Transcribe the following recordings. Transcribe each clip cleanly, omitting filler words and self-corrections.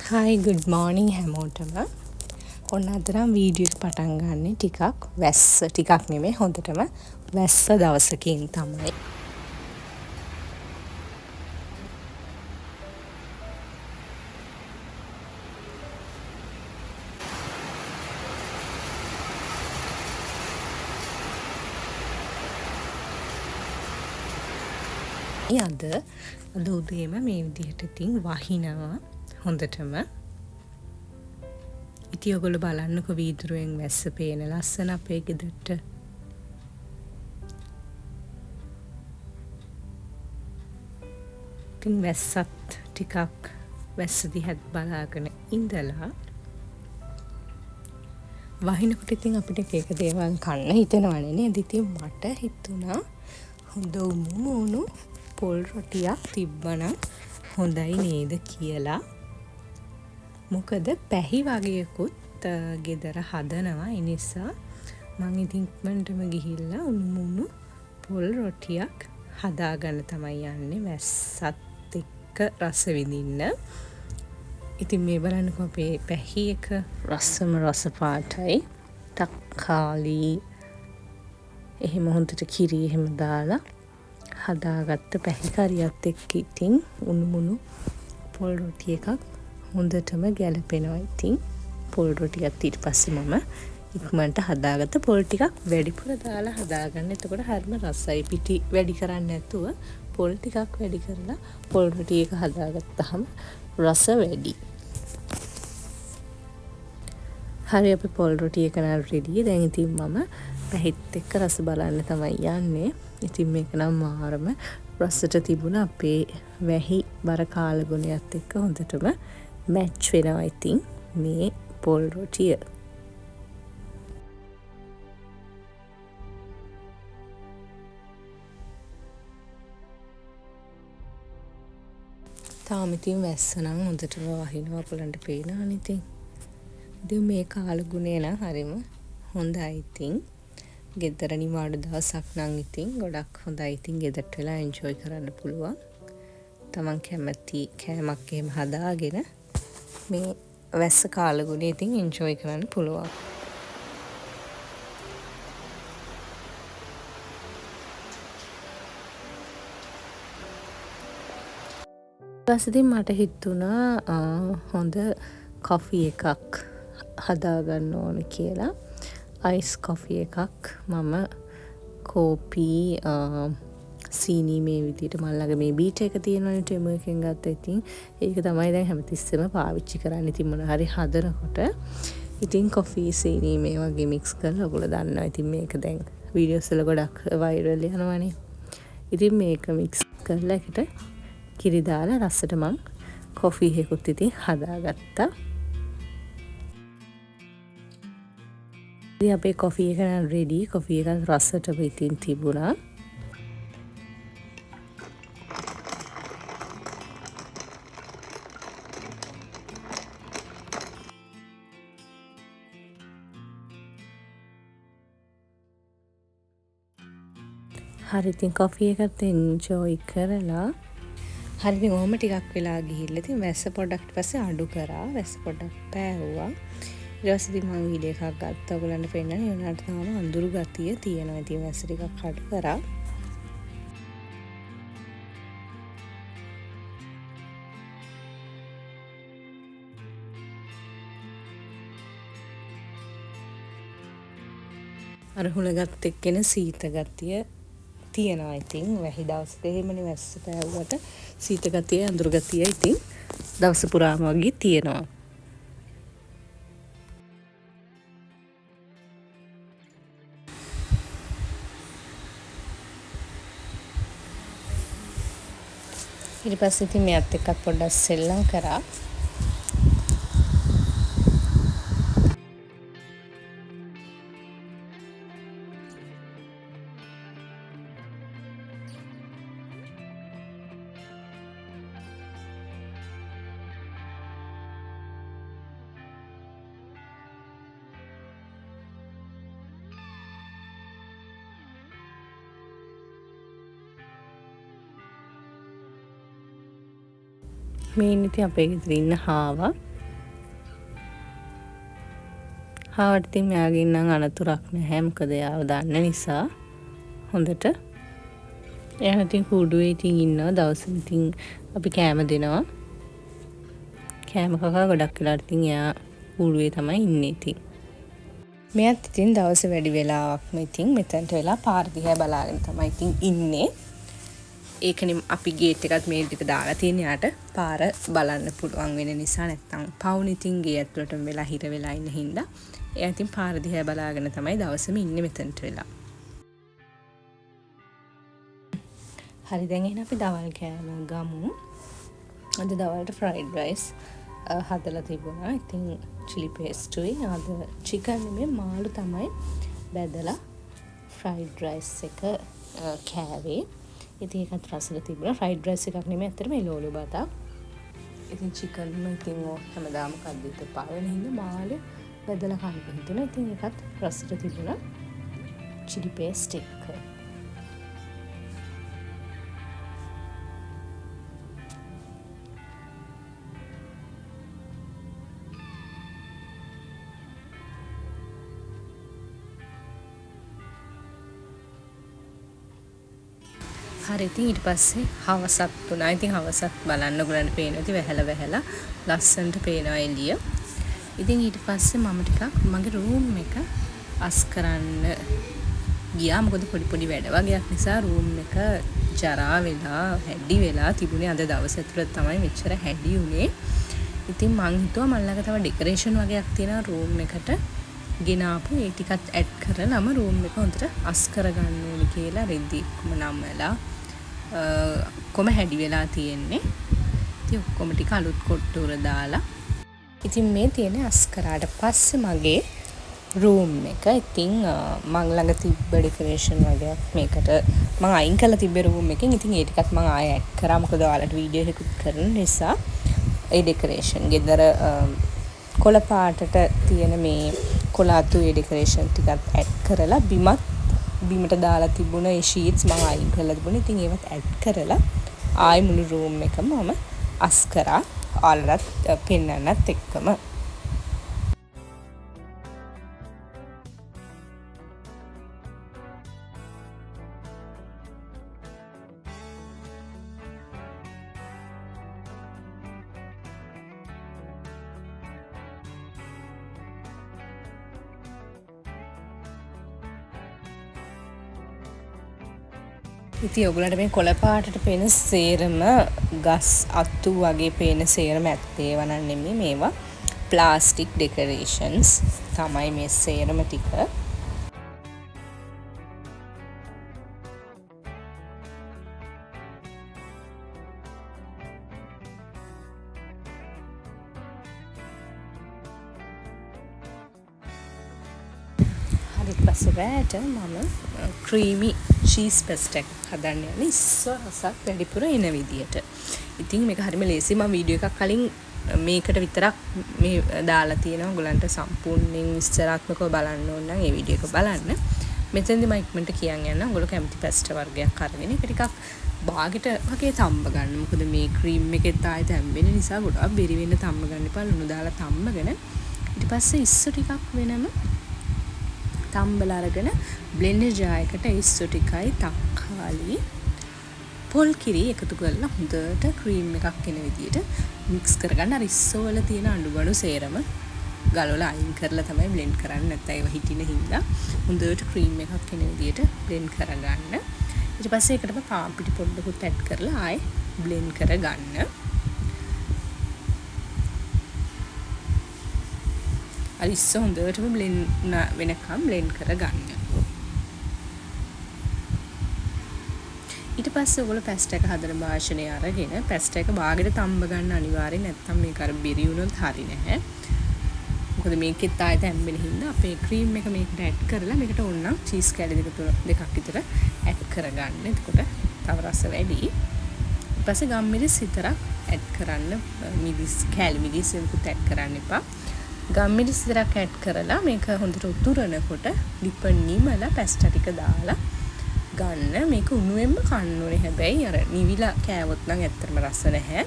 හයි good morning හැමෝටම. ඔන්න අද නම් වීඩියෝ එක පටන් ගන්නෙ ටිකක් වැස්ස ටිකක් නෙමෙයි හොඳටම වැස්ස දවසකින් තමයි. අද උදේම මේ විදිහට ඉතින් වහිනවා හොඳටම. ඉතින් ඔයගොල්ලෝ බලන්නකෝ වීදුරුවෙන් වැස්ස පේන ලස්සන අපේ ගෙදරට. ඉතින් වැස්සත් ටිකක් වැස්ස දිහා බලාගෙන ඉඳලා වහිනකොට ඉතින් අපිට එක දේවල් කන්න හිතෙනවනේ නේද? ඉතින් මට හිතුණා හොඳ උණු පොල් රොටියක් තිබ්බනම් හොඳයි නේද කියලා. මොකද පැහි වගේකුත් ගෙදර හදනවා. ඒ නිසා මම ඉතින් ඉක්මනටම ගිහිල්ලා උණු පොල් රොටියක් හදාගන්න තමයි යන්නේ වැස්සත් එක්ක රස විඳින්න. ඉතින් මේ බලන්නකෝ අපේ පැහි එක රස පාටයි. තක්කාලි එහෙම හොඳට කිරි එහෙම දාලා හදාගත්ත පැහි කරියත් එක්ක ඉතින් උණු පොල් රොටි එකක් හොඳටම ගැලපෙනවා. ඉතින් පොල් රොටියත් ඊට පස්සේ මම ඉක්මනට හදාගත්ත පොල් ටිකක් වැඩිපුර දාලා හදාගන්න. එතකොට හරිම රසයි. පිටි වැඩි කරන්නේ නැතුව පොල් ටිකක් වැඩි කරලා පොල් රොටි එක හදාගත්තාම රස වැඩි. හරි අපි පොල් රොටි එක නම් රෙඩි. දැන් ඉතින් මම පැහිත් එක්ක රස බලන්න තමයි යන්නේ. ඉතින් මේක නම් මාරම රසට තිබුණ අපේ වැහි බර කාලගුණයත් එක්ක හොඳටම මැච් වෙනවා ඉතින් මේ පොල් රොටිය. තාම ඉතින් වැස්ස නම් හොඳටම වහිනවා ඔයගලන්ට පේනවනේ ඉතින්. ඉතින් මේ කාලගුණය නම් හරිම හොඳයි ඉතින්. ගෙදර නිවාඩු දවසක් නම් ඉතින් ගොඩක් හොඳයි. ඉතින් ගෙදරට වෙලා එන්ජොයි කරන්න පුළුවන්. තමන් කැමති කෑමක් එහෙම හදාගෙන මේ වැස්ස කාලගුණේ ඉතින් එන්ජොයි කරන්න පුළුවන්. ඊපස්සේ මට හිතුණා හොඳ කොෆි එකක් හදාගන්න ඕන කියලා. අයිස් කොෆි එකක් මම කෝපි සීනි මේ විදිහට මල් ළඟ මේ බීට් එක තියෙනවනේ ටෙමු එකෙන් ගත්තා. ඉතින් ඒක තමයි දැන් හැමතිස්සෙම පාවිච්චි කරන්නේ. ඉතින් මොන හරි හදනකොට ඉතින් කොෆි සීනි මේ වගේ මික්ස් කරලා ඔයගොල්ලෝ දන්නවා. ඉතින් මේක දැන් වීඩියෝස් වල ගොඩක් වයිරල් යනවානේ. ඉතින් මේක මික්ස් කරලා එකට කිරි දාලා රසට මං කොෆි එකකුත් ඉතින් හදාගත්තා. ඉතින් අපේ කොෆි එක නම් රෙඩි. කොෆි එක රසටම ඉතින් තිබුණා. හරි ඉතින් කොෆි එකත් එන්ජොයි කරලා හරි ඉතින් ඔහොම ටිකක් වෙලා ගිහිල්ලා ඉතින් වැස්ස පොඩ්ඩක් පස්සේ අඩු කරා. වැස්ස පොඩ්ඩක් පෑවුවා. ඊට පස්සේ ඉතින් මම වීඩියෝ එකක් ගත්තා. ඔයගලන්ට පෙන්නන්නේ. ඒ වුණාට තාම අඳුරු ගතිය තියෙනවා. ඉතින් වැස්ස ටිකක් අඩු කරා. අර හුලගත් එක්කෙන සීත ගතිය තියෙනවා. ඉතින් වැහි දවසක එහෙමනේ වැස්ස පෑවුවට සීත ගතිය අඳුරු ගතිය ඉතින් දවස පුරාම වගේ තියෙනවා. ඊට පස්සේ ඉතින් මෙයත් එක්කත් පොඩ්ඩක් සෙල්ලම් කරා. මේ ඉතින් අපේ ගෙදර ඉන්න හාවා හාවට ඉතින් මෙයාගෙන් නම් අනතුරක් නැහැ. මොකද එයාව දන්න නිසා හොඳට. එයා ඉතින් කුඩුවේ ඉතින් ඉන්නවා. දවසෙම ඉතින් අපි කෑම දෙනවා. කෑම කකා ගොඩක් වෙලාවට ඉතින් එයා කුඩුවේ තමයි ඉන්නේ ඉතින්. මෙයාත් ඉතින් දවසේ වැඩි වෙලාවක්ම ඉතින් මෙතනට වෙලා පාර දිහා බලාගෙන තමයි ඉතින් ඉන්නේ. ඒකනේ අපි ගේට් එකත් මේ ටික දාලා තියෙන යාට පාර බලන්න පුළුවන් වෙන නිසා. නැත්තම් පවුන ඉතින් ගේ ඇතුළටම වෙලා හිර වෙලා ඉන්න හින්දා එයා ඉතින් පාර දිහා බලාගෙන තමයි දවසම ඉන්නේ මෙතනට වෙලා. හරි දැන් එහෙනම් අපි දවල් කෑම ගමු. අද දවල්ට ෆ්‍රයිඩ් රයිස් හදලා තිබුණා. ඉතින් chili paste උයි අද chicken නෙමෙයි මාළු තමයි බැදලා ෆ්‍රයිඩ් රයිස් එක කෑවේ. ඉතින් ඒකත් රසල තිබුණා. ෆ්‍රයිඩ් රයිස් එකක් නෙමෙයි අතරම එළවලු බතක්. ඉතින් chicken ඉතින් හැමදාම කද්දිත් එපා වෙන හින්දා මාළු බැදලා කන්න හිතුණා. ඉතින් ඒකත් රසල තිබුණා. chili paste එක. හරි ඉතින් ඊට පස්සේ හවසත් වුණා. ඉතින් හවසත් බලන්න ඔයගලන්ට පේනවා. ඉතින් වැහැලා ලස්සනට පේනවා එළිය. ඉතින් ඊට පස්සේ මම ටිකක් මගේ රූම් එක අස් කරන්න ගියා. මොකද පොඩි වැඩ වගේක් නිසා රූම් එක ජරා වෙලා හැඩි වෙලා තිබුණේ. අද දවස් ඇතුළත තමයි මෙච්චර හැඩි උනේ. ඉතින් මං හිතුවා මල් ළඟ තව ඩෙකරේෂන් වගේක් තියෙනවා රූම් එකට ගෙනාපු. ඒ ටිකත් ඇඩ් කරලාම රූම් එක හොඳට අස් කරගන්න ඕනි කියලා රෙදි ඔක්කොම නම්වලා ඔක්කොම හැඩි වෙලා තියෙන්නේ. ඉතින් ඔක්කොම ටික අලුත් කොට්ටුර දාලා ඉතින් මේ තියෙන්නේ අස් කරාට පස්සේ මගේ රූම් එක. ඉතින් මං ළඟ තිබ්බ ඩෙකරේෂන් වගේක් මේකට මං අයින් කරලා තිබ්බ රූම් එකෙන්. ඉතින් ඒ ටිකත් මං ආයෙ ඇඩ් කරා. මොකද ඔයාලට වීඩියෝ එකකුත් කරන නිසා ඒ ඩෙකරේෂන් ගෙදර කොළ පාටට තියෙන මේ කොළ අතු ඒ ඩෙකරේෂන් ටිකත් ඇඩ් කරලා බිමට දාලා තිබුණ ඒ ෂීට්ස් මම අයින් කරලා තිබුණා. ඉතින් ඒවත් ඇඩ් කරලා ආයෙ මුළු රූම් එකම මම අස් කරා. ඔයාලට පෙන්නන්නත් එක්කම. ඉතින් ඔයගලන්ට මේ කොළ පාටට පේන සේරම ගස් අතු වගේ පේන සේරම ඇත්තේ ඒවා නන් නෙමෙයි. මේවා ප්ලාස්ටික් ඩෙකරේෂන්ස් තමයි මේ සේරම ටික. ඊට පස්සේ රෑට මම ක්‍රීමි චීස් පෙස්ට් එකක් හදන්න යන්නේ ඉස්සරසක් වැඩිපුර එන විදියට. ඉතින් මේක හරිම ලේසි. මම වීඩියෝ එකක් කලින් මේකට විතරක් මේ දාලා තියෙනවා. ඔයගලන්ට සම්පූර්ණයෙන් විස්තරාත්මකව බලන්න ඕන නම් ඒ වීඩියෝ එක බලන්න. මෙතෙන්දි මම ඉක්මනට කියන් යනවා. ඔයගොල්ලෝ කැමති පෙස්ට් වර්ගයක් අරගෙන ඒක ටිකක් බාගෙට වගේ තම්බ ගන්න. මොකද මේ ක්‍රීම් එකෙත් ආයෙ තැම්බෙන නිසා ගොඩක් බෙරි වෙන්න තම්බ ගන්න එපා. ලුණු දාලා තම්බගෙන ඊට පස්සේ ඉස්සු ටිකක් වෙනම තම්බලා අරගෙන බ්ලෙන්ඩර් ජාර් එකට ඉස්සු ටිකයි තක්කාලි පොල් කිරි එකතු කරලා හොඳට ක්‍රීම් එකක් එන විදියට මික්ස් කරගන්න. අර ඉස්සෝ වල තියෙන අඬු සේරම ගලවලා අයින් කරලා තමයි බ්ලෙන්ඩ් කරන්නේ. නැත්නම් ඒව හිටින හින්දා හොඳට ක්‍රීම් එකක් එන විදියට බ්ලෙන්ඩ් කරගන්න. ඊට පස්සේ ඒකටම පාන් පිටි පොඩ්ඩකුත් ඇඩ් කරලා ආයෙ බ්ලෙන්ඩ් කරගන්න. අර ඉස්සෝ හොඳටම බ්ලෙන්ඩ් වෙනකම් බ්ලෙන්ඩ් කරගන්න. ඊට පස්සේ ඔයගොල්ලෝ පැස්ට් එක හදන භාෂණය අරගෙන පැස්ට් එක බාගෙට තම්බ ගන්න අනිවාර්යෙන්. නැත්නම් මේක අර බිරි වුණොත් හරි නැහැ. මොකද මේකෙත් ආයෙ තැම්බෙන හින්දා අපේ ක්‍රීම් එක මේකට ඇඩ් කරලා මේකට ඕනනම් චීස් කැලි දෙකක් විතර ඇඩ් කරගන්න. එතකොට තව රස වැඩි. ඊට පස්සේ ගම්මිරිස් විතරක් ඇඩ් කරන්න. මිදිස් කැලි මිදිස් එකකුත් ඇඩ් කරන්න එපා. ගම්මිරිස් විතරක් ඇඩ් කරලා මේක හොඳට උතුරනකොට ලිප නිමලා පැස්ටා ටික දාලා ගන්න. මේක උණුවෙන්ම කන්න ඕනේ. හැබැයි අර නිවිලා කෑවොත් නම් ඇත්තටම රස නැහැ.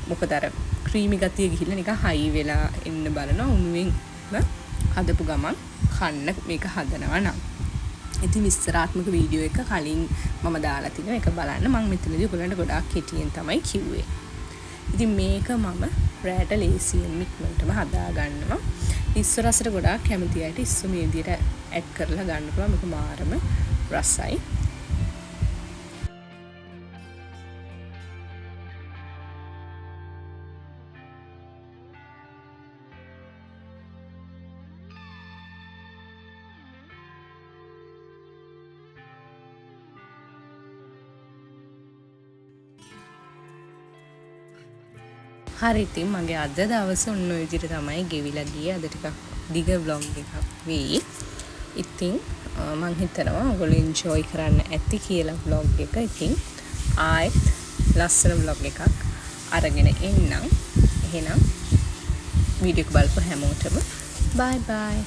මොකද අර ක්‍රීමි ගතිය ගිහිල්ලා නිකන් හයි වෙලා එන්න බලනවා. උණුවෙන්ම හදපු ගමන් කන්න මේක හදනවා නම්. ඉතින් විස්තරාත්මක වීඩියෝ එක කලින් මම දාලා තිනවා. ඒක බලන්න. මම මෙතනදී ඔයගොල්ලන්ට ගොඩාක් කෙටියෙන් තමයි කිව්වේ. ඉතින් මේක මම රෑට ලේසියෙන් ඉක්මනටම හදා ගන්නවා. ඉස්සු රසට ගොඩාක් කැමති අයට ඉස්සු මේ විදිහට ඇඩ් කරලා ගන්න පුළුවන්. මේක මාරම රසයි. හරි ඉතින් මගේ අද දවසේ ඔන්න ඔය විදිහට තමයි ගෙවිලා ගියේ. අද ටිකක් දිග vlog එකක් වෙයි. ඉතින් මම හිතනවා ඔයගොල්ලෝ enjoy කරන්න ඇති කියලා vlog එක. ඉතින් ආයෙත් ලස්සන vlog එකක් අරගෙන එන්නම්. එහෙනම් වීඩියෝ එක බලපු හැමෝටම bye bye.